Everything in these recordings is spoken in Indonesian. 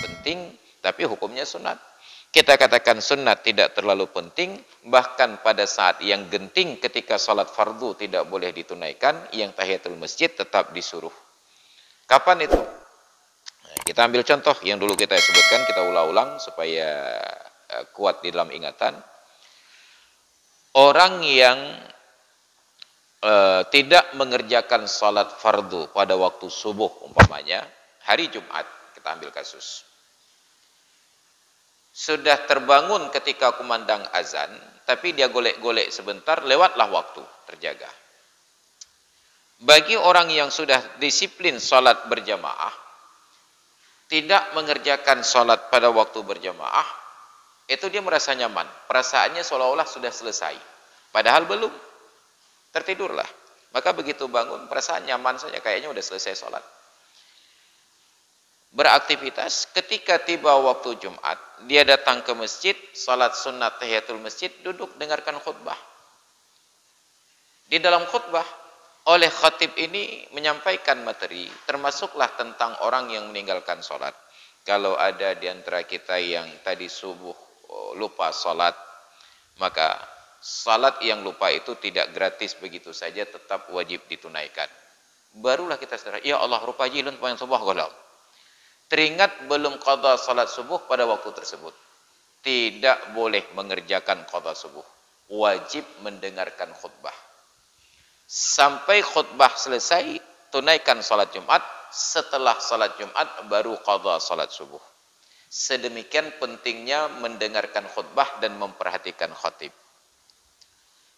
penting, tapi hukumnya sunat. Kita katakan sunat tidak terlalu penting, bahkan pada saat yang genting ketika salat fardu tidak boleh ditunaikan, yang tahiyatul masjid tetap disuruh. Kapan itu? Nah, kita ambil contoh yang dulu kita sebutkan, kita ulang-ulang supaya kuat di dalam ingatan. Orang yang tidak mengerjakan salat fardu pada waktu subuh, umpamanya hari Jumat, kita ambil kasus. Sudah terbangun ketika kumandang azan, tapi dia golek-golek sebentar, lewatlah waktu, terjaga. Bagi orang yang sudah disiplin salat berjamaah, tidak mengerjakan salat pada waktu berjamaah, itu dia merasa nyaman. Perasaannya seolah-olah sudah selesai. Padahal belum. Tertidurlah. Maka begitu bangun, perasaan nyaman saja, kayaknya udah selesai salat. Beraktivitas, ketika tiba waktu Jumat, dia datang ke masjid, salat sunat tahiyatul masjid, duduk dengarkan khutbah. Di dalam khutbah, oleh khatib ini menyampaikan materi, termasuklah tentang orang yang meninggalkan salat. Kalau ada di antara kita yang tadi subuh lupa salat, maka salat yang lupa itu tidak gratis begitu saja, tetap wajib ditunaikan. Barulah kita sadar, ya Allah, rupa jilun poin subuh galau. Teringat belum qada salat subuh pada waktu tersebut. Tidak boleh mengerjakan qada subuh. Wajib mendengarkan khutbah. Sampai khutbah selesai, tunaikan salat Jumat. Setelah salat Jumat, baru qada salat subuh. Sedemikian pentingnya mendengarkan khutbah dan memperhatikan khatib.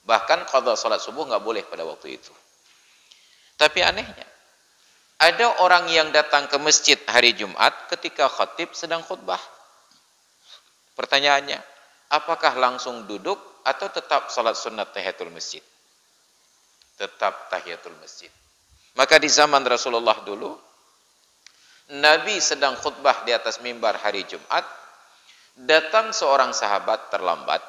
Bahkan qada salat subuh nggak boleh pada waktu itu. Tapi anehnya, ada orang yang datang ke masjid hari Jumat ketika khatib sedang khutbah. Pertanyaannya, apakah langsung duduk atau tetap salat sunat tahiyatul masjid? Tetap tahiyatul masjid. Maka di zaman Rasulullah dulu, Nabi sedang khutbah di atas mimbar hari Jumat, datang seorang sahabat terlambat.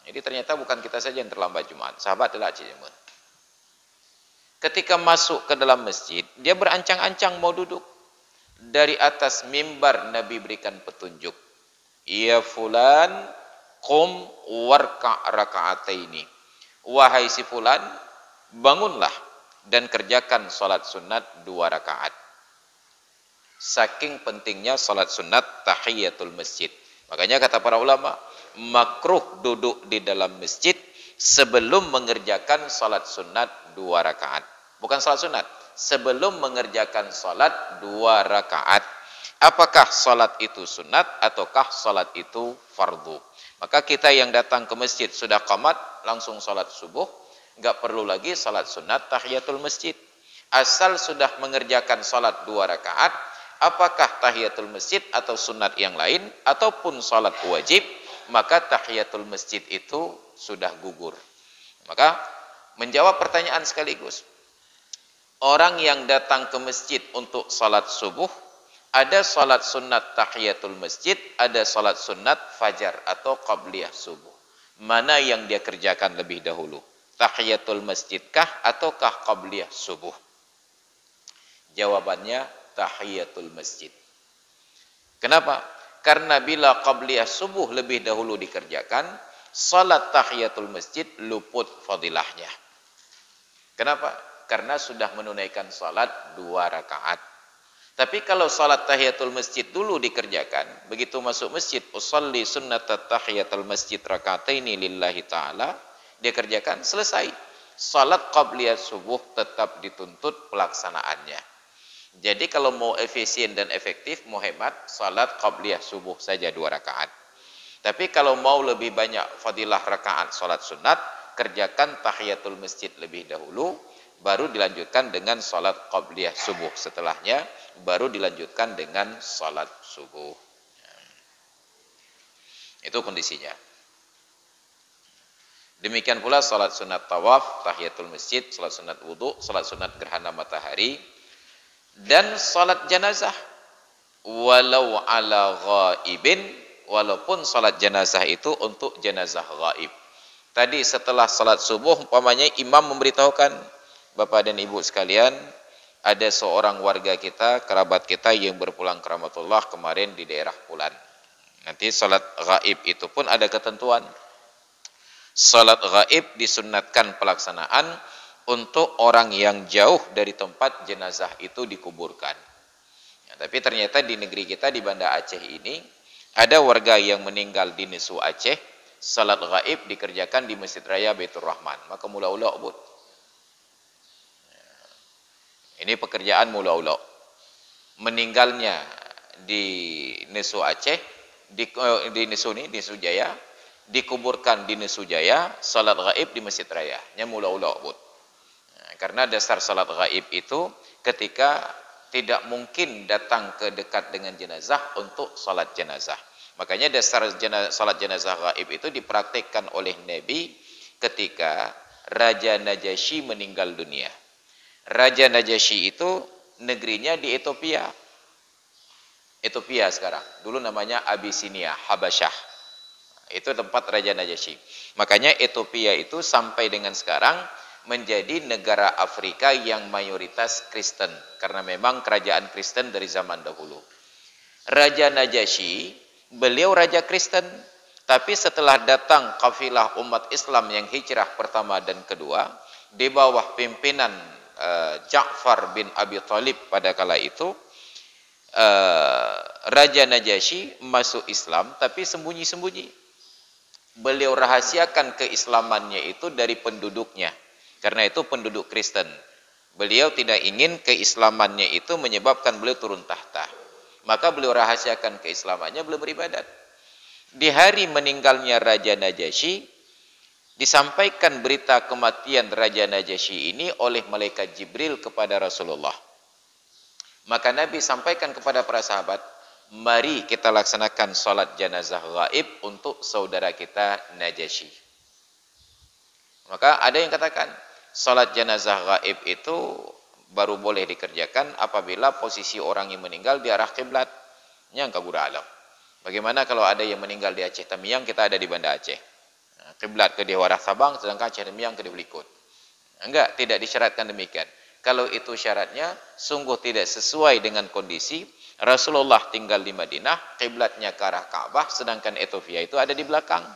Jadi ternyata bukan kita saja yang terlambat Jumat, sahabat adalah Jumat. Ketika masuk ke dalam masjid, dia berancang-ancang mau duduk. Dari atas mimbar Nabi berikan petunjuk. Ya fulan, qum warka' raka'ataini. Wahai si fulan, bangunlah dan kerjakan salat sunat 2 rakaat. Saking pentingnya salat sunat tahiyatul masjid. Makanya kata para ulama, makruh duduk di dalam masjid sebelum mengerjakan salat sunat 2 rakaat. Bukan salat sunat, sebelum mengerjakan salat 2 rakaat. Apakah salat itu sunat ataukah salat itu fardu? Maka kita yang datang ke masjid sudah qamat, langsung salat subuh, enggak perlu lagi salat sunat tahiyatul masjid. Asal sudah mengerjakan salat 2 rakaat, apakah tahiyatul masjid atau sunat yang lain ataupun salat wajib, maka tahiyatul masjid itu sudah gugur. Maka menjawab pertanyaan sekaligus, orang yang datang ke masjid untuk salat subuh, ada salat sunat tahiyatul masjid, ada salat sunat fajar atau qabliyah subuh. Mana yang dia kerjakan lebih dahulu? Tahiyatul masjidkah ataukah qabliyah subuh? Jawabannya tahiyatul masjid. Kenapa? Karena bila qabliyah subuh lebih dahulu dikerjakan, salat tahiyatul masjid luput fadilahnya. Kenapa? Karena sudah menunaikan salat 2 rakaat. Tapi kalau salat tahiyatul masjid dulu dikerjakan, begitu masuk masjid, usalli sunnatat tahiyatul masjid rakataini lillahi ta'ala, dia kerjakan, selesai. Salat qabliyah subuh tetap dituntut pelaksanaannya. Jadi kalau mau efisien dan efektif, mau hemat, salat qabliyah subuh saja 2 rakaat. Tapi kalau mau lebih banyak fadilah rakaat salat sunat, kerjakan tahiyatul masjid lebih dahulu, baru dilanjutkan dengan salat qabliyah subuh. Setelahnya baru dilanjutkan dengan salat subuh. Itu kondisinya. Demikian pula salat sunat tawaf, tahiyatul masjid, salat sunat wudu, salat sunat gerhana matahari, dan salat janazah. Walau ala ghaibin, walaupun salat janazah itu untuk janazah ghaib. Tadi setelah salat subuh, umpamanya imam memberitahukan, Bapak dan Ibu sekalian, ada seorang warga kita, kerabat kita yang berpulang ke rahmatullah kemarin di daerah Pulan. Nanti salat gaib itu pun ada ketentuan. Salat gaib disunnatkan pelaksanaan untuk orang yang jauh dari tempat jenazah itu dikuburkan. Ya, tapi ternyata di negeri kita di Banda Aceh ini ada warga yang meninggal di Nesu Aceh, salat gaib dikerjakan di Masjid Raya Baitur Rahman. Maka mula-ula ubud. Ini pekerjaan mula-ula. Meninggalnya di Nesu Aceh, di Nesu Jaya, dikuburkan di Nesu Jaya, salat gaib di Masjid Raya. Nya mula-ula ubud. Karena dasar salat gaib itu ketika tidak mungkin datang ke dekat dengan jenazah untuk salat jenazah. Makanya dasar salat jenazah gaib itu dipraktikkan oleh Nabi ketika Raja Najasyi meninggal dunia. Raja Najasyi itu negerinya di Ethiopia. Ethiopia sekarang. Dulu namanya Abyssinia, Habasyah. Itu tempat Raja Najasyi. Makanya Ethiopia itu sampai dengan sekarang menjadi negara Afrika yang mayoritas Kristen. Karena memang kerajaan Kristen dari zaman dahulu. Raja Najasyi, beliau Raja Kristen. Tapi setelah datang kafilah umat Islam yang hijrah pertama dan kedua, di bawah pimpinan Ja'far bin Abi Thalib pada kala itu, Raja Najasyi masuk Islam tapi sembunyi-sembunyi. Beliau rahasiakan keislamannya itu dari penduduknya. Karena itu penduduk Kristen. Beliau tidak ingin keislamannya itu menyebabkan beliau turun tahta. Maka beliau rahasiakan keislamannya, beliau beribadat. Di hari meninggalnya Raja Najasyi, disampaikan berita kematian Raja Najasyi ini oleh malaikat Jibril kepada Rasulullah. Maka Nabi sampaikan kepada para sahabat, mari kita laksanakan salat jenazah gaib untuk saudara kita Najasyi. Maka ada yang katakan, salat jenazah gaib itu baru boleh dikerjakan apabila posisi orang yang meninggal di arah kiblat. Yang kabura alam. Bagaimana kalau ada yang meninggal di Aceh Tamiang, kita ada di Banda Aceh. Kiblat ke Dewara Sabang, sedangkan Aceh Tamiang ke Develikut. Enggak, tidak disyaratkan demikian. Kalau itu syaratnya, sungguh tidak sesuai dengan kondisi. Rasulullah tinggal di Madinah, kiblatnya ke arah Ka'bah, sedangkan Ethiopia itu ada di belakang.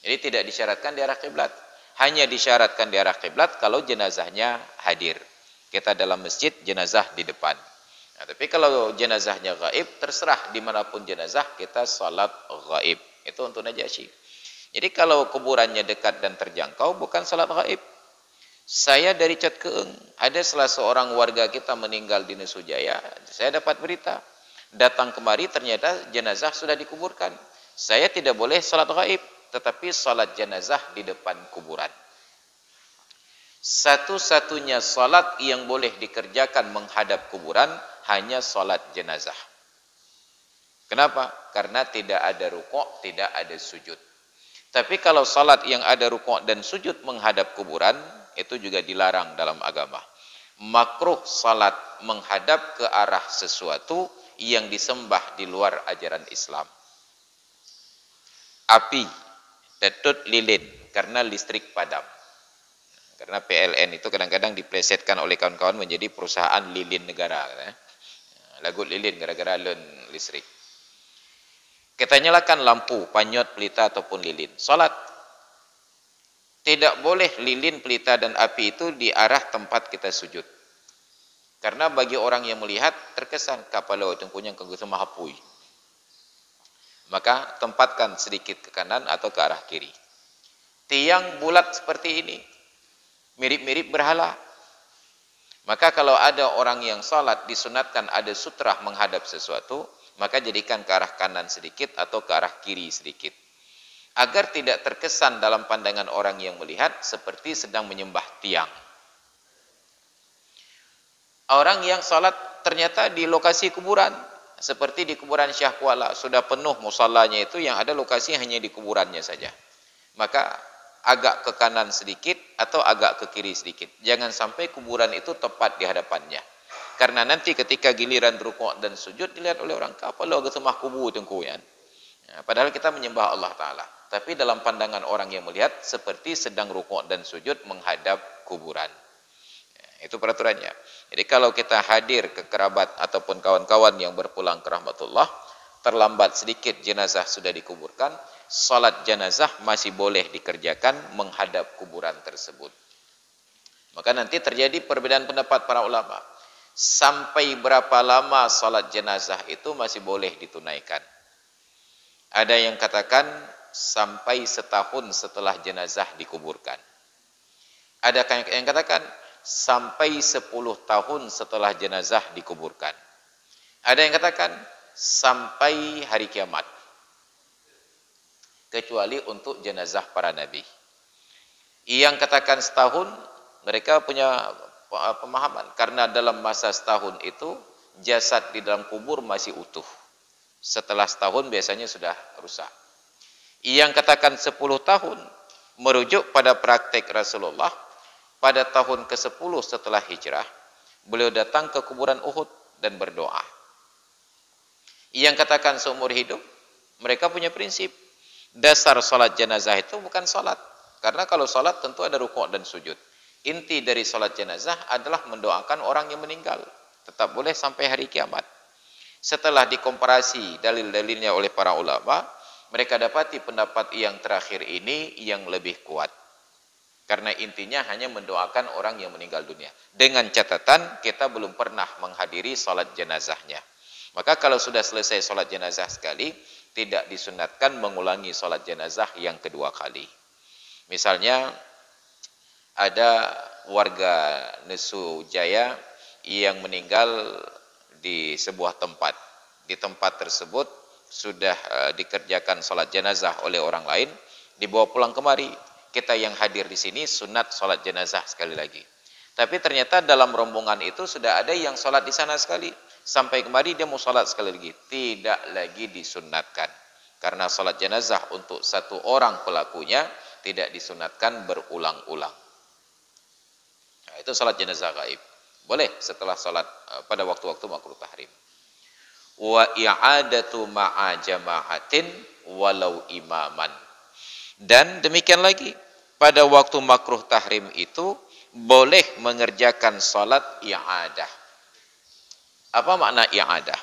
Jadi tidak disyaratkan di arah kiblat. Hanya disyaratkan di arah kiblat kalau jenazahnya hadir. Kita dalam masjid, jenazah di depan. Nah, tapi kalau jenazahnya gaib, terserah dimanapun jenazah, kita salat gaib. Itu untuk Najasyi. Jadi kalau kuburannya dekat dan terjangkau, bukan salat gaib. Saya dari Cat Keeng, ada salah seorang warga kita meninggal di Nesu Jaya. Saya dapat berita. Datang kemari ternyata jenazah sudah dikuburkan. Saya tidak boleh salat gaib, tetapi salat jenazah di depan kuburan. Satu-satunya salat yang boleh dikerjakan menghadap kuburan hanya salat jenazah. Kenapa? Karena tidak ada rukuk, tidak ada sujud. Tapi kalau salat yang ada rukuk dan sujud menghadap kuburan, itu juga dilarang dalam agama. Makruh salat menghadap ke arah sesuatu yang disembah di luar ajaran Islam. Api, tetut lilin, karena listrik padam. Karena PLN itu kadang-kadang diplesetkan oleh kawan-kawan menjadi perusahaan lilin negara. Lagu lilin gara-gara listrik. Kita nyalakan lampu, panyot, pelita ataupun lilin. Salat. Tidak boleh lilin, pelita dan api itu di arah tempat kita sujud. Karena bagi orang yang melihat terkesan kapalo tengkunya kegusum mahapui. Maka tempatkan sedikit ke kanan atau ke arah kiri. Tiang bulat seperti ini mirip-mirip berhala. Maka kalau ada orang yang salat disunatkan ada sutrah menghadap sesuatu, maka jadikan ke arah kanan sedikit atau ke arah kiri sedikit. Agar tidak terkesan dalam pandangan orang yang melihat seperti sedang menyembah tiang. Orang yang salat ternyata di lokasi kuburan. Seperti di kuburan Syah Kuala. Sudah penuh musallanya itu, yang ada lokasi hanya di kuburannya saja. Maka agak ke kanan sedikit atau agak ke kiri sedikit. Jangan sampai kuburan itu tepat di hadapannya. Karena nanti ketika giliran rukuk dan sujud dilihat oleh orang, apa lo kesemah kubu tengkuyan. Padahal kita menyembah Allah Ta'ala. Tapi dalam pandangan orang yang melihat seperti sedang rukuk dan sujud menghadap kuburan. Itu peraturannya. Jadi kalau kita hadir ke kerabat ataupun kawan-kawan yang berpulang ke rahmatullah, terlambat sedikit jenazah sudah dikuburkan, salat jenazah masih boleh dikerjakan menghadap kuburan tersebut. Maka nanti terjadi perbedaan pendapat para ulama. Sampai berapa lama salat jenazah itu masih boleh ditunaikan. Ada yang katakan sampai setahun setelah jenazah dikuburkan. Ada yang katakan sampai 10 tahun setelah jenazah dikuburkan. Ada yang katakan sampai hari kiamat. Kecuali untuk jenazah para nabi. Yang katakan setahun, mereka punya pemahaman. Karena dalam masa setahun itu, jasad di dalam kubur masih utuh. Setelah setahun biasanya sudah rusak. Yang katakan 10 tahun, merujuk pada praktek Rasulullah, pada tahun ke-10 setelah hijrah, beliau datang ke kuburan Uhud dan berdoa. Yang katakan seumur hidup, mereka punya prinsip. Dasar salat jenazah itu bukan salat. Karena kalau salat tentu ada rukuk dan sujud. Inti dari salat jenazah adalah mendoakan orang yang meninggal. Tetap boleh sampai hari kiamat. Setelah dikomparasi dalil-dalilnya oleh para ulama, mereka dapati pendapat yang terakhir ini yang lebih kuat. Karena intinya hanya mendoakan orang yang meninggal dunia. Dengan catatan kita belum pernah menghadiri salat jenazahnya. Maka kalau sudah selesai salat jenazah sekali, tidak disunatkan mengulangi salat jenazah yang kedua kali. Misalnya ada warga Nesu Jaya yang meninggal di sebuah tempat. Di tempat tersebut sudah dikerjakan salat jenazah oleh orang lain, dibawa pulang kemari. Kita yang hadir di sini sunat salat jenazah sekali lagi. Tapi ternyata dalam rombongan itu sudah ada yang salat di sana sekali. Sampai kemari dia mau salat sekali lagi. Tidak lagi disunatkan. Karena salat jenazah untuk satu orang pelakunya tidak disunatkan berulang-ulang. Nah, itu salat jenazah gaib. Boleh setelah salat pada waktu-waktu makruh tahrim. Wa i'adatu ma'a jama'atin walau imaman. Dan demikian lagi, pada waktu makruh tahrim itu boleh mengerjakan salat i'adah. Apa makna i'adah?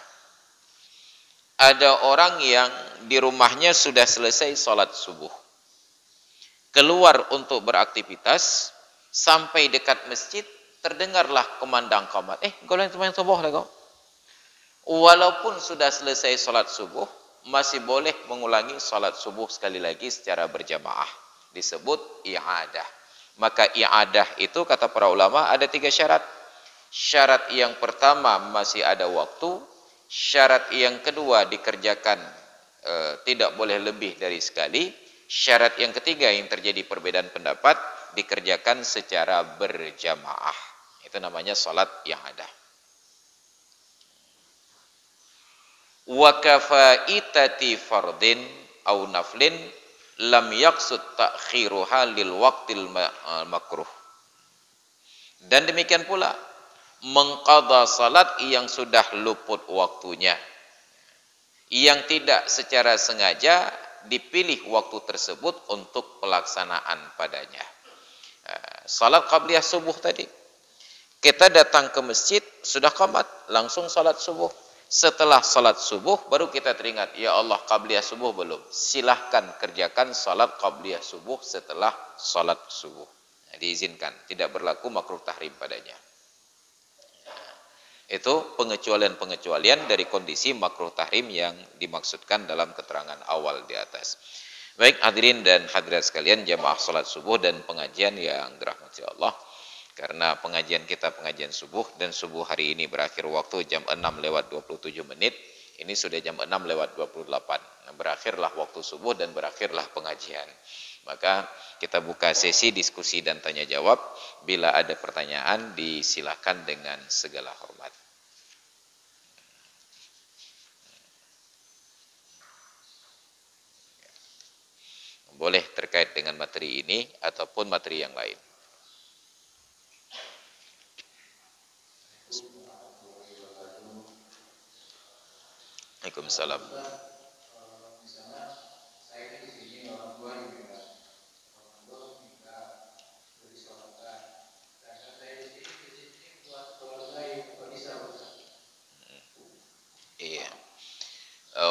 Ada orang yang di rumahnya sudah selesai salat subuh. Keluar untuk beraktivitas, sampai dekat masjid, terdengarlah kumandang qamat. Golongan sembahyang subuh lah kau. Walaupun sudah selesai salat subuh, masih boleh mengulangi salat subuh sekali lagi secara berjamaah. Disebut i'adah. Maka i'adah itu kata para ulama ada 3 syarat. Syarat yang pertama masih ada waktu. Syarat yang kedua dikerjakan tidak boleh lebih dari sekali. Syarat yang ketiga yang terjadi perbedaan pendapat dikerjakan secara berjamaah. Itu namanya salat i'adah. Wa kafaitati fardin au naflin lam yaqsud ta'khiruha lil waqtil makruh. Dan demikian pula mengqadha salat yang sudah luput waktunya, yang tidak secara sengaja dipilih waktu tersebut untuk pelaksanaan padanya. Salat qabliyah subuh tadi, kita datang ke masjid sudah qamat, langsung salat subuh. Setelah salat subuh baru kita teringat, ya Allah qabliyah subuh belum. Silahkan kerjakan salat qabliyah subuh setelah salat subuh. Diizinkan, tidak berlaku makruh tahrim padanya. Itu pengecualian-pengecualian dari kondisi makruh tahrim yang dimaksudkan dalam keterangan awal di atas. Baik hadirin dan hadirat sekalian, jamaah salat subuh dan pengajian yang dirahmati Allah. Karena pengajian kita pengajian subuh dan subuh hari ini berakhir waktu jam 6:27. Ini sudah jam 6:28. Berakhirlah waktu subuh dan berakhirlah pengajian. Maka kita buka sesi diskusi dan tanya jawab. Bila ada pertanyaan disilakan dengan segala hormat. Boleh terkait dengan materi ini ataupun materi yang lain. Waalaikumsalam. Misalnya saya di sini orang tua juga orang tua minta beri sholat, sedangkan saya di sini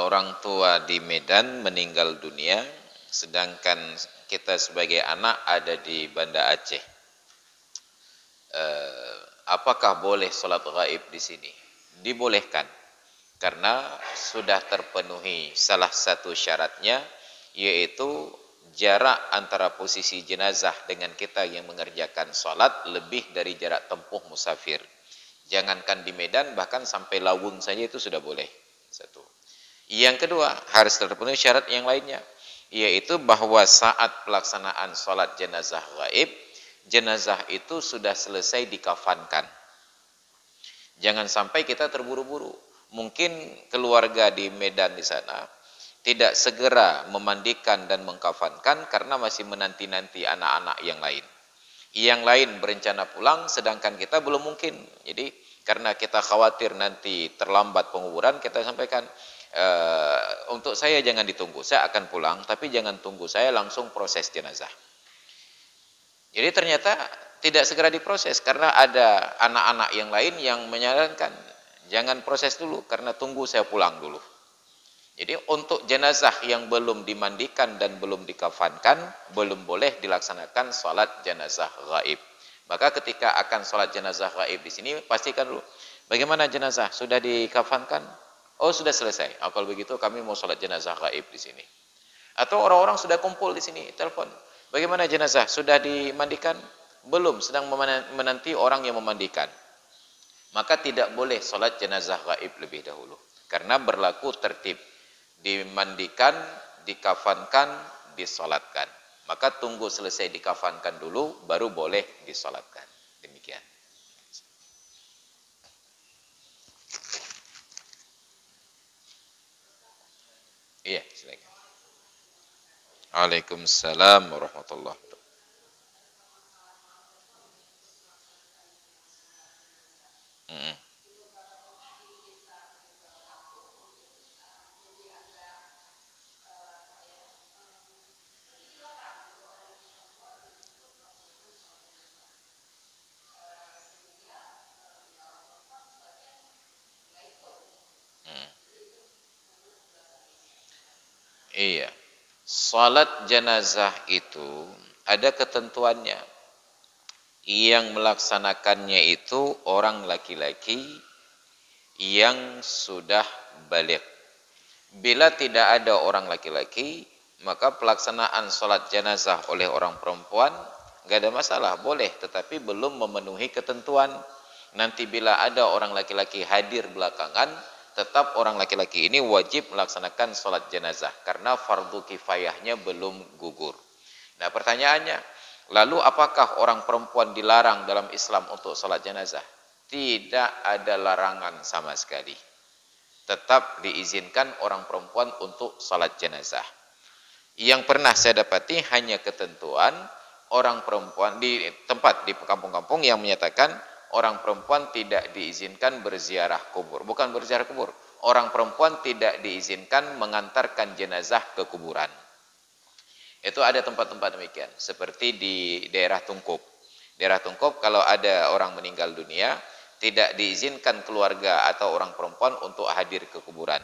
orang tua di Medan meninggal dunia, sedangkan kita sebagai anak ada di Banda Aceh. Apakah boleh sholat gaib di sini? Dibolehkan, karena sudah terpenuhi salah satu syaratnya, yaitu jarak antara posisi jenazah dengan kita yang mengerjakan sholat lebih dari jarak tempuh musafir. Jangankan di Medan, bahkan sampai Lawung saja itu sudah boleh. Satu. Yang kedua, harus terpenuhi syarat yang lainnya, yaitu bahwa saat pelaksanaan sholat jenazah gaib, jenazah itu sudah selesai dikafankan. Jangan sampai kita terburu-buru. Mungkin keluarga di Medan di sana tidak segera memandikan dan mengkafankan karena masih menanti-nanti anak-anak yang lain. Yang lain berencana pulang, sedangkan kita belum mungkin. Jadi karena kita khawatir nanti terlambat penguburan, kita sampaikan, untuk saya jangan ditunggu, saya akan pulang, tapi jangan tunggu saya, langsung proses jenazah. Jadi ternyata tidak segera diproses, karena ada anak-anak yang lain yang menyarankan, jangan proses dulu, karena tunggu saya pulang dulu. Jadi untuk jenazah yang belum dimandikan dan belum dikafankan, belum boleh dilaksanakan sholat jenazah gaib. Maka ketika akan sholat jenazah gaib di sini, pastikan dulu, bagaimana jenazah? Sudah dikafankan? Oh, sudah selesai. Oh, kalau begitu kami mau sholat jenazah gaib di sini. Atau orang-orang sudah kumpul di sini, telepon. Bagaimana jenazah? Sudah dimandikan? Belum, sedang menanti orang yang memandikan. Maka tidak boleh sholat jenazah gaib lebih dahulu. Karena berlaku tertib. Dimandikan, dikafankan, disolatkan. Maka tunggu selesai dikafankan dulu, baru boleh disolatkan. Demikian. Iya, silakan. Waalaikumsalam warahmatullahi wabarakatuh. Mm-mm. Mm. Iya. Salat jenazah itu ada ketentuannya. Yang melaksanakannya itu orang laki-laki yang sudah balik. Bila tidak ada orang laki-laki, maka pelaksanaan salat jenazah oleh orang perempuan enggak ada masalah, boleh, tetapi belum memenuhi ketentuan. Nanti bila ada orang laki-laki hadir belakangan, tetap orang laki-laki ini wajib melaksanakan salat jenazah karena fardu kifayahnya belum gugur. Nah, pertanyaannya, lalu apakah orang perempuan dilarang dalam Islam untuk salat jenazah? Tidak ada larangan sama sekali. Tetap diizinkan orang perempuan untuk salat jenazah. Yang pernah saya dapati hanya ketentuan orang perempuan di tempat di kampung-kampung yang menyatakan orang perempuan tidak diizinkan berziarah kubur. Bukan berziarah kubur, orang perempuan tidak diizinkan mengantarkan jenazah ke kuburan. Itu ada tempat-tempat demikian, seperti di daerah Tungkup. Daerah Tungkup kalau ada orang meninggal dunia, tidak diizinkan keluarga atau orang perempuan untuk hadir ke kuburan.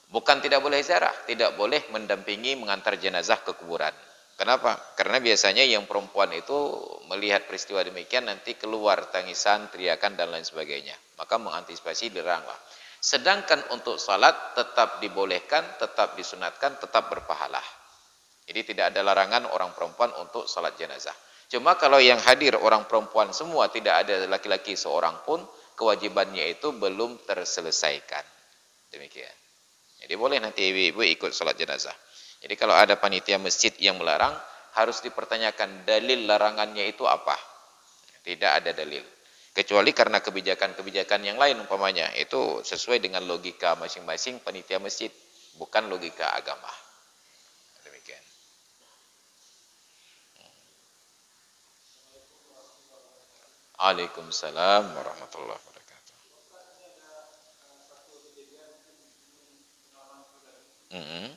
Bukan tidak boleh ziarah, tidak boleh mendampingi mengantar jenazah ke kuburan. Kenapa? Karena biasanya yang perempuan itu melihat peristiwa demikian nanti keluar tangisan, teriakan dan lain sebagainya. Maka mengantisipasi dilaranglah. Sedangkan untuk salat tetap dibolehkan, tetap disunatkan, tetap berpahala. Jadi tidak ada larangan orang perempuan untuk salat jenazah. Cuma kalau yang hadir orang perempuan semua, tidak ada laki-laki seorang pun, kewajibannya itu belum terselesaikan. Demikian. Jadi boleh nanti ibu-ibu ikut salat jenazah. Jadi kalau ada panitia masjid yang melarang, harus dipertanyakan dalil larangannya itu apa. Tidak ada dalil. Kecuali karena kebijakan-kebijakan yang lain umpamanya. Itu sesuai dengan logika masing-masing panitia masjid. Bukan logika agama. Demikian. Waalaikumsalam warahmatullahi wabarakatuh. Mm-hmm.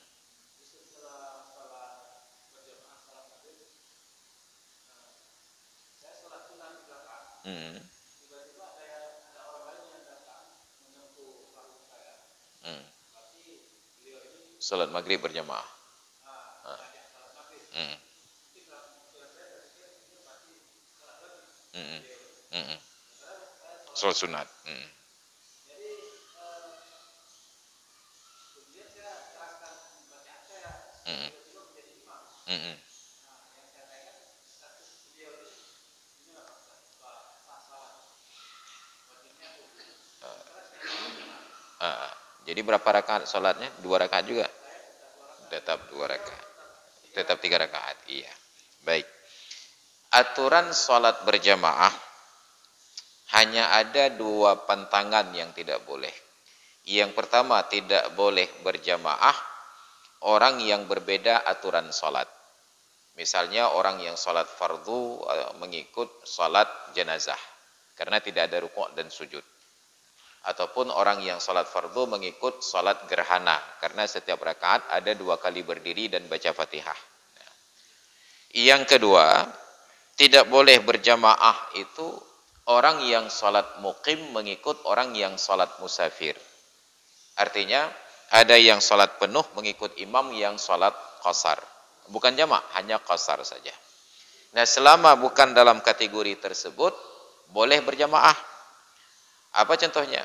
Mm-hmm. Mm. Salat maghrib berjamaah. Hmm. Hmm. Hmm. Salat sunat. Hmm. Hmm. Hmm. Jadi berapa rakaat salatnya? 2 rakaat juga? Tetap 2 rakaat. Tetap 3 rakaat. Iya. Baik. Aturan salat berjamaah hanya ada 2 pantangan yang tidak boleh. Yang pertama, tidak boleh berjamaah orang yang berbeda aturan salat. Misalnya orang yang salat fardu mengikut salat jenazah karena tidak ada rukuk dan sujud. Ataupun orang yang salat fardu mengikut salat gerhana karena setiap rakaat ada 2 kali berdiri dan baca Fatihah. Yang kedua, tidak boleh berjamaah itu orang yang salat muqim mengikut orang yang salat musafir. Artinya ada yang salat penuh mengikut imam yang salat qasar. Bukan jamak, hanya qasar saja. Nah, selama bukan dalam kategori tersebut, boleh berjamaah. Apa contohnya?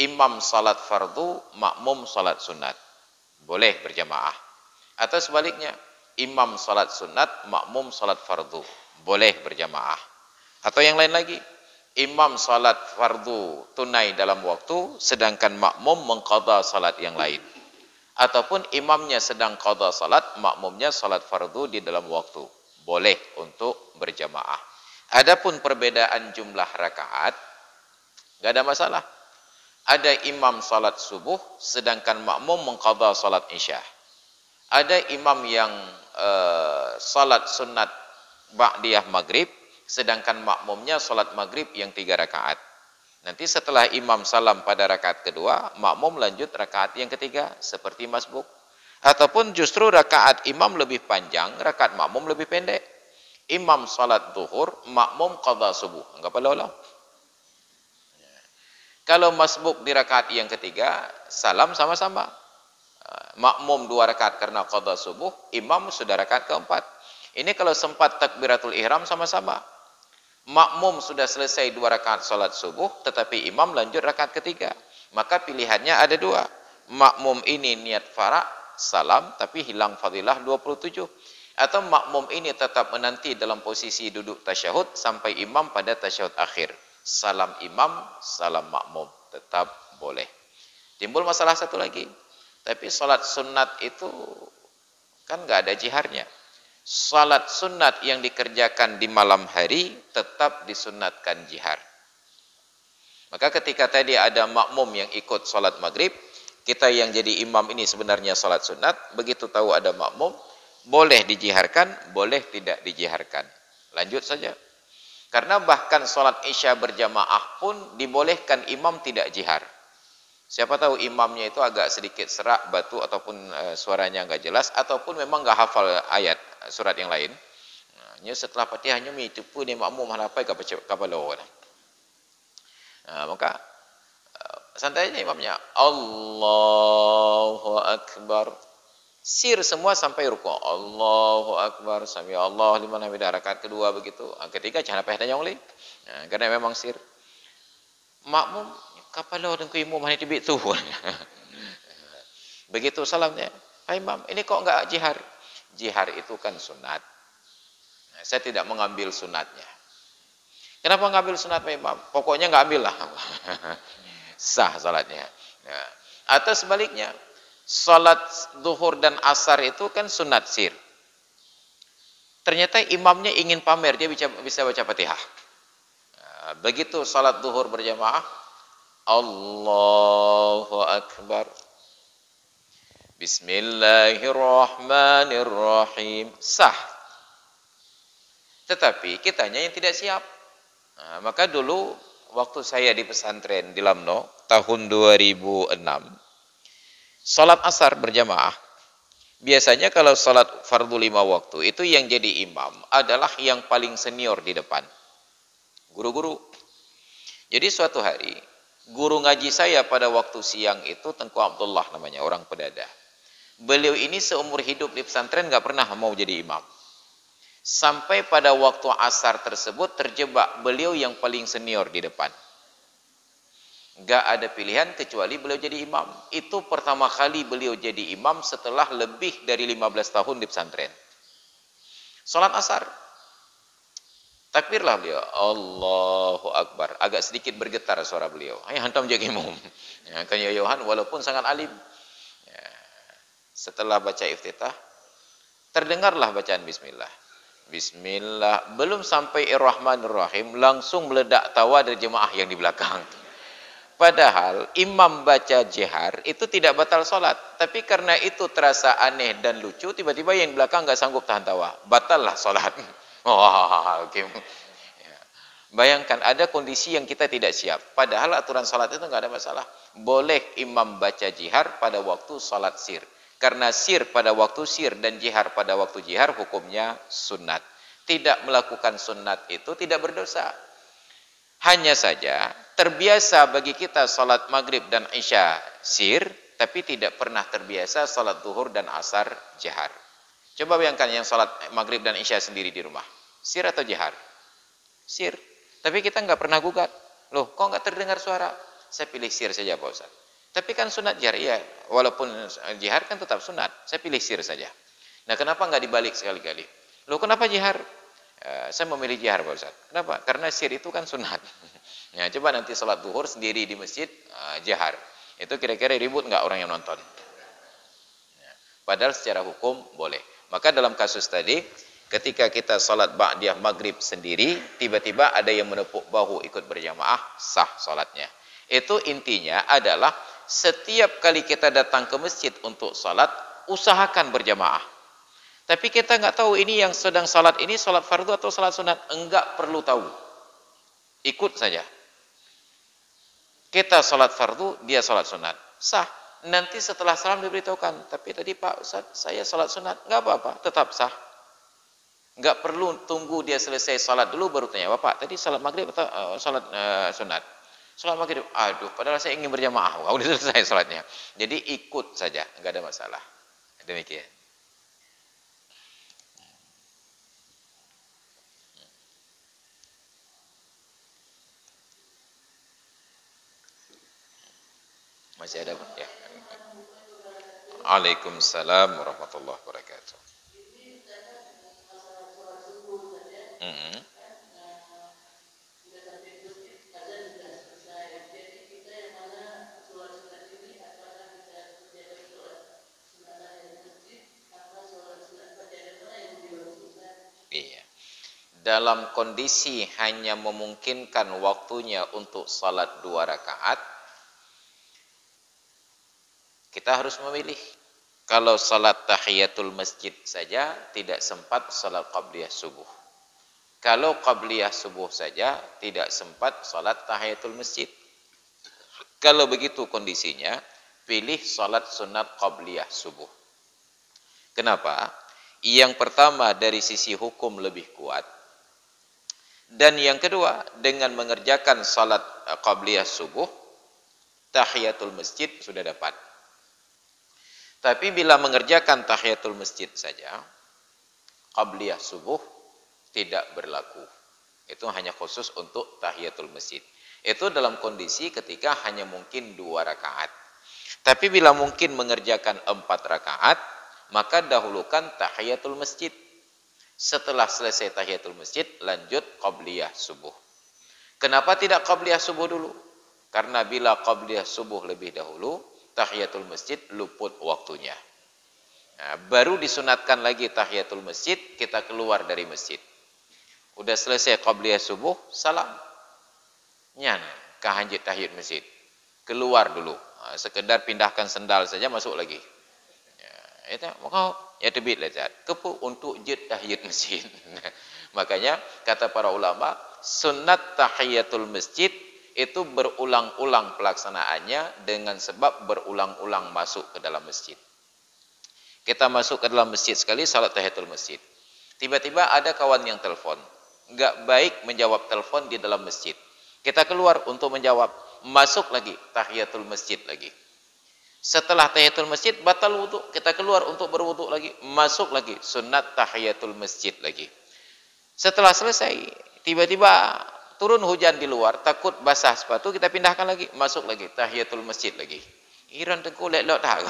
Imam salat fardu, makmum salat sunat. Boleh berjamaah. Atau sebaliknya, imam salat sunat, makmum salat fardu. Boleh berjamaah. Atau yang lain lagi, imam salat fardu tunai dalam waktu, sedangkan makmum mengqadha salat yang lain. Ataupun imamnya sedang qadha salat, makmumnya salat fardu di dalam waktu. Boleh untuk berjamaah. Adapun perbedaan jumlah rakaat, enggak ada masalah. Ada imam salat subuh, sedangkan makmum mengqadha salat isya. Ada imam yang salat sunat ba'diyah maghrib, sedangkan makmumnya salat maghrib yang 3 rakaat. Nanti setelah imam salam pada rakaat kedua, makmum lanjut rakaat yang ketiga, seperti masbuk. Ataupun justru rakaat imam lebih panjang, rakaat makmum lebih pendek. Imam salat zuhur, makmum qadha subuh. Enggak perlu. Kalau masbuk di rakaat yang ketiga, salam sama-sama. Makmum 2 rakaat karena qadha subuh, imam sudah rakaat keempat. Ini kalau sempat takbiratul ihram sama-sama. Makmum sudah selesai 2 rakaat salat subuh, tetapi imam lanjut rakaat ketiga. Maka pilihannya ada 2. Makmum ini niat farak, salam, tapi hilang fadilah 27. Atau makmum ini tetap menanti dalam posisi duduk tasyahud, sampai imam pada tasyahud akhir. Salam imam, salam makmum. Tetap boleh. Timbul masalah satu lagi. Tapi salat sunat itu kan enggak ada jiharnya. Salat sunat yang dikerjakan di malam hari tetap disunatkan jihar. Maka ketika tadi ada makmum yang ikut salat maghrib, kita yang jadi imam ini sebenarnya salat sunat, begitu tahu ada makmum, boleh dijiharkan, boleh tidak dijiharkan. Lanjut saja. Karena bahkan salat isya berjamaah pun dibolehkan imam tidak jihar. Siapa tahu imamnya itu agak sedikit serak, batu, ataupun suaranya enggak jelas, ataupun memang enggak hafal ayat surat yang lain. Nya setelah Fatihah nyumi itu pun dia makmum halapai kapalo. Maka santai aja imamnya. Allahu akbar. Sir semua sampai rukuk. Allahu akbar, sami Allah liman hamidah, rakaat kedua begitu. Ketiga jangan apa yang oleh. Karena memang sir. Makmum kapalo dan imam hanya tibik tu. Begitu salamnya. Hai imam, ini kok enggak jihar? Jihar itu kan sunat. Saya tidak mengambil sunatnya. Kenapa mengambil sunat Pak Imam? Pokoknya enggak ambil lah. Sah salatnya. Atau sebaliknya, salat zuhur dan asar itu kan sunat sir. Ternyata imamnya ingin pamer, dia bisa baca Fatihah. Begitu salat zuhur berjamaah, Allahu akbar. Bismillahirrahmanirrahim. Sah. Tetapi kitanya yang tidak siap. Maka dulu waktu saya di pesantren di Lamno tahun 2006, salat asar berjamaah. Biasanya kalau salat fardu 5 waktu itu yang jadi imam adalah yang paling senior di depan. Guru-guru. Jadi suatu hari guru ngaji saya pada waktu siang itu Tengku Abdullah namanya, orang Pedadah. Beliau ini seumur hidup di pesantren nggak pernah mau jadi imam. Sampai pada waktu asar tersebut terjebak beliau yang paling senior di depan. Nggak ada pilihan kecuali beliau jadi imam. Itu pertama kali beliau jadi imam setelah lebih dari 15 tahun di pesantren. Salat asar. Takbirlah beliau. Allahu Akbar. Agak sedikit bergetar suara beliau. Ayo hantam jadi imam. Ya, kan ya Yohan walaupun sangat alim. Ya. Setelah baca iftitah, terdengarlah bacaan bismillah. Bismillah. Belum sampai Ar-Rahmanir-Rahim, langsung meledak tawa dari jemaah yang di belakang. Padahal imam baca jihar itu tidak batal sholat. Tapi karena itu terasa aneh dan lucu, tiba-tiba yang di belakang nggak sanggup tahan tawa. Batallah sholat. Wah, okay. Ya. Bayangkan ada kondisi yang kita tidak siap. Padahal aturan sholat itu nggak ada masalah. Boleh imam baca jihar pada waktu sholat sir. Karena sir pada waktu sir dan jihar pada waktu jihar hukumnya sunat. Tidak melakukan sunat itu tidak berdosa. Hanya saja terbiasa bagi kita salat maghrib dan isya sir, tapi tidak pernah terbiasa salat zuhur dan asar jihar. Coba bayangkan yang salat maghrib dan isya sendiri di rumah. Sir atau jihar? Sir. Tapi kita nggak pernah gugat. Loh, kok nggak terdengar suara? Saya pilih sir saja Pak Ustaz. Tapi kan sunat jihar, iya. Walaupun jihar kan tetap sunat. Saya pilih sir saja. Nah, kenapa nggak dibalik sekali-kali? Loh, kenapa jihar? Saya memilih jihar Pak Ustaz. Kenapa? Karena sir itu kan sunat. Ya, coba nanti salat zuhur sendiri di masjid jihar. Itu kira-kira ribut nggak orang yang nonton? Ya, padahal secara hukum boleh. Maka dalam kasus tadi, ketika kita salat ba'diyah maghrib sendiri, tiba-tiba ada yang menepuk bahu ikut berjamaah, sah salatnya. Itu intinya adalah setiap kali kita datang ke masjid untuk salat, usahakan berjamaah. Tapi kita nggak tahu ini yang sedang salat ini salat fardu atau salat sunat. Enggak perlu tahu. Ikut saja. Kita salat fardu, dia salat sunat. Sah. Nanti setelah salam diberitahukan. Tapi tadi Pak Ustaz, saya salat sunat. Nggak apa-apa, tetap sah. Nggak perlu tunggu dia selesai salat dulu baru tanya, Bapak tadi salat maghrib atau salat sunat? Salat maghrib, aduh, padahal saya ingin berjamaah. Wah, udah selesai salatnya. Jadi ikut saja, nggak ada masalah. Demikian. Masih ada ya. Waalaikumsalam warahmatullahi wabarakatuh. Iya. Dalam kondisi hanya memungkinkan waktunya untuk salat 2 rakaat, kita harus memilih. Kalau salat tahiyatul masjid saja tidak sempat salat qabliyah subuh. Kalau qabliyah subuh saja tidak sempat salat tahiyatul masjid. Kalau begitu kondisinya, pilih salat sunat qabliyah subuh. Kenapa? Yang pertama dari sisi hukum lebih kuat. Dan yang kedua, dengan mengerjakan salat qabliyah subuh, tahiyatul masjid sudah dapat. Tapi bila mengerjakan tahiyatul masjid saja, qabliyah subuh tidak berlaku. Itu hanya khusus untuk tahiyatul masjid. Itu dalam kondisi ketika hanya mungkin 2 rakaat. Tapi bila mungkin mengerjakan 4 rakaat, maka dahulukan tahiyatul masjid. Setelah selesai tahiyatul masjid, lanjut qabliyah subuh. Kenapa tidak qabliyah subuh dulu? Karena bila qabliyah subuh lebih dahulu, tahiyatul masjid luput waktunya. Nah, baru disunatkan lagi tahiyatul masjid, kita keluar dari masjid. Udah selesai qabliyah subuh, salam. Nyan, kahanjit tahiyat masjid. Keluar dulu. Nah, sekedar pindahkan sendal saja, masuk lagi. Ya, itu maka ya tebit lezat. Kepu untuk jid tahiyat masjid. Makanya kata para ulama, sunat tahiyatul masjid itu berulang-ulang pelaksanaannya dengan sebab berulang-ulang masuk ke dalam masjid. Kita masuk ke dalam masjid sekali, salat tahiyatul masjid. Tiba-tiba ada kawan yang telepon. Enggak baik menjawab telepon di dalam masjid. Kita keluar untuk menjawab, masuk lagi tahiyatul masjid lagi. Setelah tahiyatul masjid batal wudu, kita keluar untuk berwudu lagi, masuk lagi sunat tahiyatul masjid lagi. Setelah selesai, tiba-tiba turun hujan di luar, takut basah sepatu, kita pindahkan lagi, masuk lagi tahiyatul masjid lagi. Iran tengku lek tak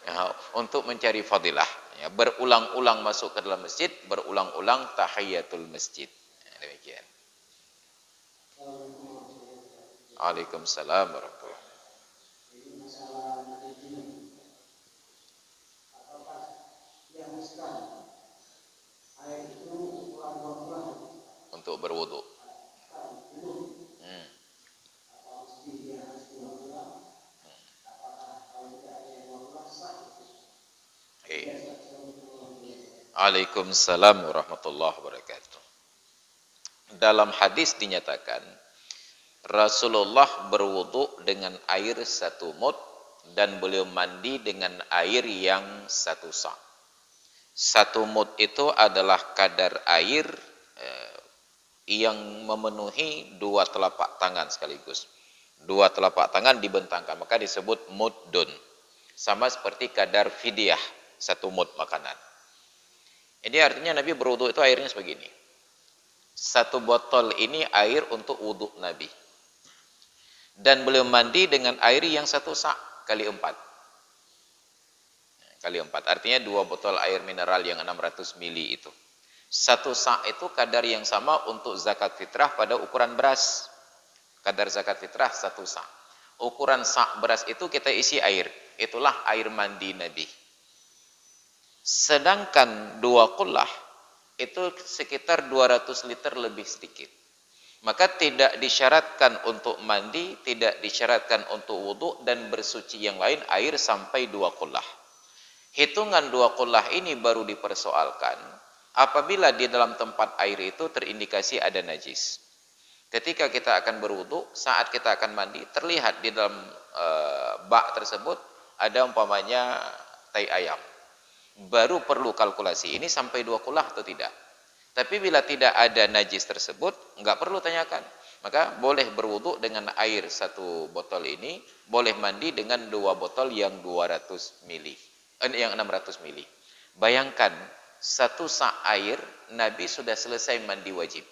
ya, untuk mencari fadilah, ya, berulang-ulang masuk ke dalam masjid, berulang-ulang tahiyatul masjid. Ya, demikian. Waalaikumsalam warahmatullahi. Jadi masalah ini, apakah yang sekarang air itu kurang-kurang Untuk berwudu. dulu, Hmm. atau mesti dia harus kurang-kurang? Apakah kalau tidak ada yang kurang sah? Waalaikumsalam warahmatullahi wabarakatuh. Dalam hadis dinyatakan Rasulullah berwudu dengan air 1 mud dan beliau mandi dengan air yang 1 sa'. 1 mud itu adalah kadar air yang memenuhi 2 telapak tangan sekaligus. 2 telapak tangan dibentangkan, maka disebut muddun. Sama seperti kadar fidyah 1 mud makanan. Jadi artinya Nabi berwudu itu airnya sebegini. 1 botol ini air untuk wudu Nabi. Dan beliau mandi dengan air yang 1 sa' kali 4. Kali 4. Artinya 2 botol air mineral yang 600 mili itu. 1 sa' itu kadar yang sama untuk zakat fitrah pada ukuran beras. Kadar zakat fitrah 1 sa'. Ukuran sa' beras itu kita isi air. Itulah air mandi Nabi. Sedangkan 2 qullah itu sekitar 200 liter lebih sedikit. Maka tidak disyaratkan untuk mandi, tidak disyaratkan untuk wudu dan bersuci yang lain air sampai 2 qullah. Hitungan 2 qullah ini baru dipersoalkan apabila di dalam tempat air itu terindikasi ada najis. Ketika kita akan berwudu, saat kita akan mandi, terlihat di dalam bak tersebut ada umpamanya tai ayam. Baru perlu kalkulasi, ini sampai 2 qullah atau tidak. Tapi bila tidak ada najis tersebut, enggak perlu tanyakan. Maka boleh berwudu dengan air 1 botol ini, boleh mandi dengan 2 botol yang 200 mili, yang 600 mili. Bayangkan 1 sa' air, Nabi sudah selesai mandi wajib.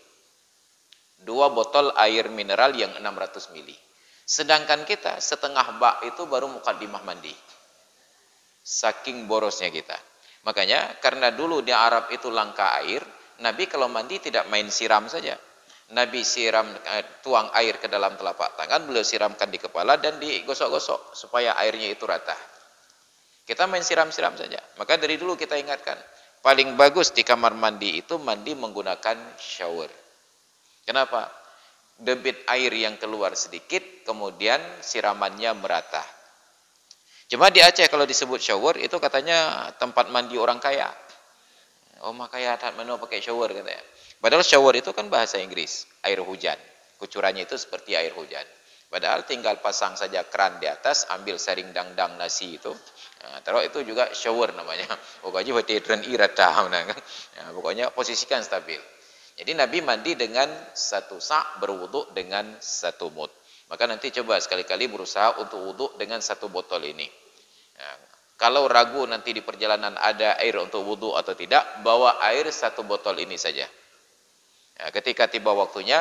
2 botol air mineral yang 600 mili. Sedangkan kita setengah bak itu baru mukaddimah mandi. Saking borosnya kita. Makanya karena dulu di Arab itu langka air, Nabi kalau mandi tidak main siram saja. Nabi tuang air ke dalam telapak tangan, beliau siramkan di kepala dan digosok-gosok supaya airnya itu rata. Kita main siram-siram saja. Maka dari dulu kita ingatkan, paling bagus di kamar mandi itu mandi menggunakan shower. Kenapa? Debit air yang keluar sedikit, kemudian siramannya merata. Cuma di Aceh kalau disebut shower itu katanya tempat mandi orang kaya. Oh makanya tak mana pakai shower katanya. Padahal shower itu kan bahasa Inggris, air hujan. Kucurannya itu seperti air hujan. Padahal tinggal pasang saja keran di atas, ambil saring dangdang nasi itu. Nah, taruh itu juga shower namanya. Pokoknya hotedren iratah kan. Nah, pokoknya posisikan stabil. Jadi Nabi mandi dengan 1 sa', berwudu dengan 1 mud. Maka nanti coba sekali-kali berusaha untuk wudu dengan 1 botol ini. Nah, kalau ragu nanti di perjalanan ada air untuk wudu atau tidak, bawa air 1 botol ini saja. Nah, ketika tiba waktunya,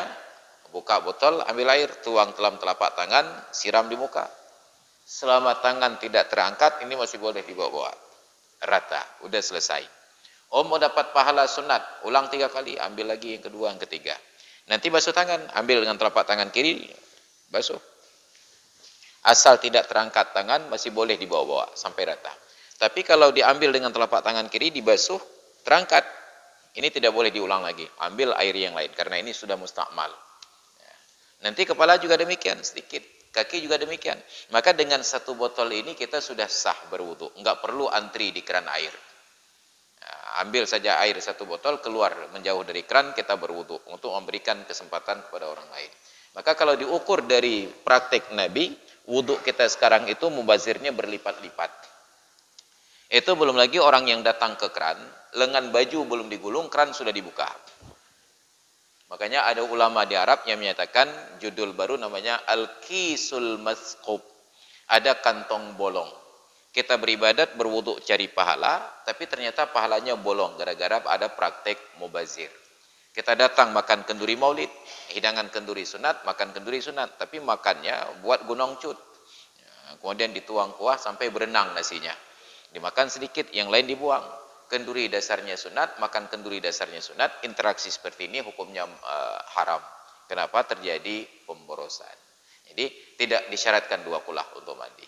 buka botol, ambil air, tuang dalam telapak tangan, siram di muka. Selama tangan tidak terangkat, ini masih boleh dibawa-bawa. Rata, udah selesai. Oh mau dapat pahala sunat, ulang 3 kali, ambil lagi yang kedua, yang ketiga. Nanti basuh tangan, ambil dengan telapak tangan kiri, basuh. Asal tidak terangkat tangan, masih boleh dibawa-bawa sampai rata. Tapi kalau diambil dengan telapak tangan kiri, dibasuh, terangkat. Ini tidak boleh diulang lagi. Ambil air yang lain, karena ini sudah mustakmal. Nanti kepala juga demikian, sedikit. Kaki juga demikian. Maka dengan 1 botol ini kita sudah sah berwudu. Enggak perlu antri di keran air. Ambil saja air 1 botol, keluar menjauh dari keran, kita berwudu. Untuk memberikan kesempatan kepada orang lain. Maka kalau diukur dari praktik Nabi, wudu kita sekarang itu mubazirnya berlipat-lipat. Itu belum lagi orang yang datang ke keran, lengan baju belum digulung, keran sudah dibuka. Makanya ada ulama di Arab yang menyatakan judul baru namanya Al-Kisul Masqub. Ada kantong bolong. Kita beribadat, berwudu cari pahala, tapi ternyata pahalanya bolong gara-gara ada praktek mubazir. Kita datang makan kenduri maulid, hidangan kenduri sunat, makan kenduri sunat, tapi makannya buat gunung cut. Kemudian dituang kuah sampai berenang nasinya. Dimakan sedikit, yang lain dibuang. Kenduri dasarnya sunat, makan kenduri dasarnya sunat, interaksi seperti ini hukumnya haram. Kenapa? Terjadi pemborosan. Jadi tidak disyaratkan 2 kulah untuk mandi.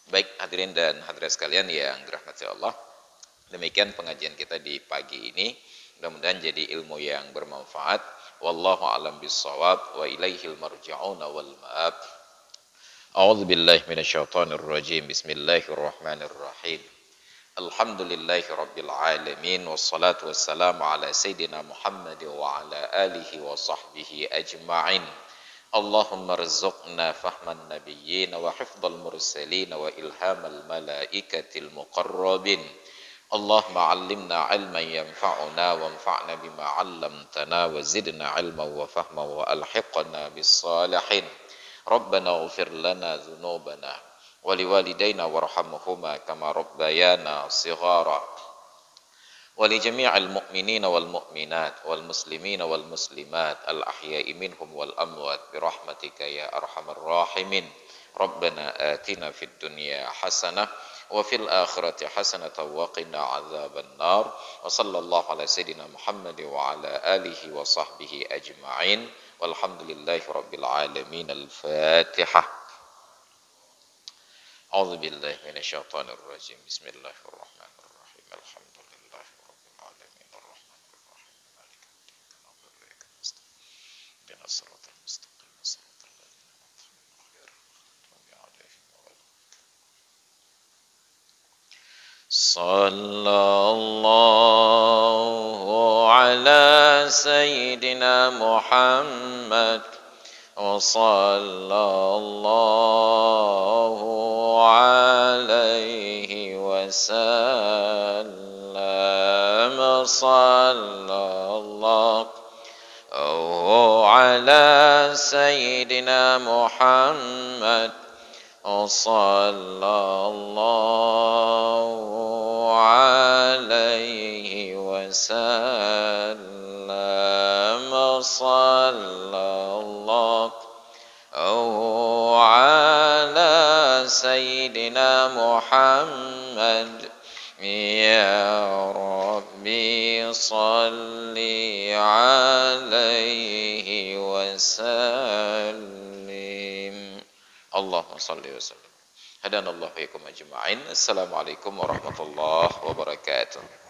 Baik hadirin dan hadirat sekalian yang dirahmati Allah, demikian pengajian kita di pagi ini. Mudah-mudahan jadi ilmu yang bermanfaat. Wallahu a'lam bissawab wa ilaihil marji'un wal ma'ab. A'udzu billahi minasyaitonir rajim. Bismillahirrahmanirrahim. Alhamdulillahi rabbil alamin wassalatu wassalamu ala sayyidina Muhammad wa ala alihi wa sahbihi ajma'in. Allahumma rizqna fahman nabiyyin wa hifdzal mursalin wa ilhamal malaikatil muqarrabin. Allahumma 'allimna 'ilman yanfa'una wanfa'na bima 'allamtana wa zidna 'ilman wa fahman wa alhiqna bis salihin. Rabbana ighfir lana dzunubana wa liwalidayna warhamhuma kama rabbayana shighara. ولجميع المؤمنين والمؤمنات والمسلمين والمسلمات الأحياء منهم والأموات برحمتك يا أرحم الراحمين ربنا آتنا في الدنيا حسنة وفي الآخرة حسنة وقنا عذاب النار وصلى الله على سيدنا محمد وعلى آله وصحبه أجمعين والحمد لله رب العالمين. الفاتحة. أعوذ بالله من الشيطان الرجيم. بسم الله الرحمن الرحيم. الحمد الصراط المستقيم صراط الذين أنعمت عليهم. صلى الله على سيدنا محمد وصلى الله عليه وسلم. صلى الله على سيدنا محمد وصلى الله عليه وسلم. صلى الله على سيدنا محمد. يا ربي صل عليه وسلم. اللهم صل وسلم. هدانا الله وإياكم أجمعين. السلام عليكم ورحمة الله وبركاته.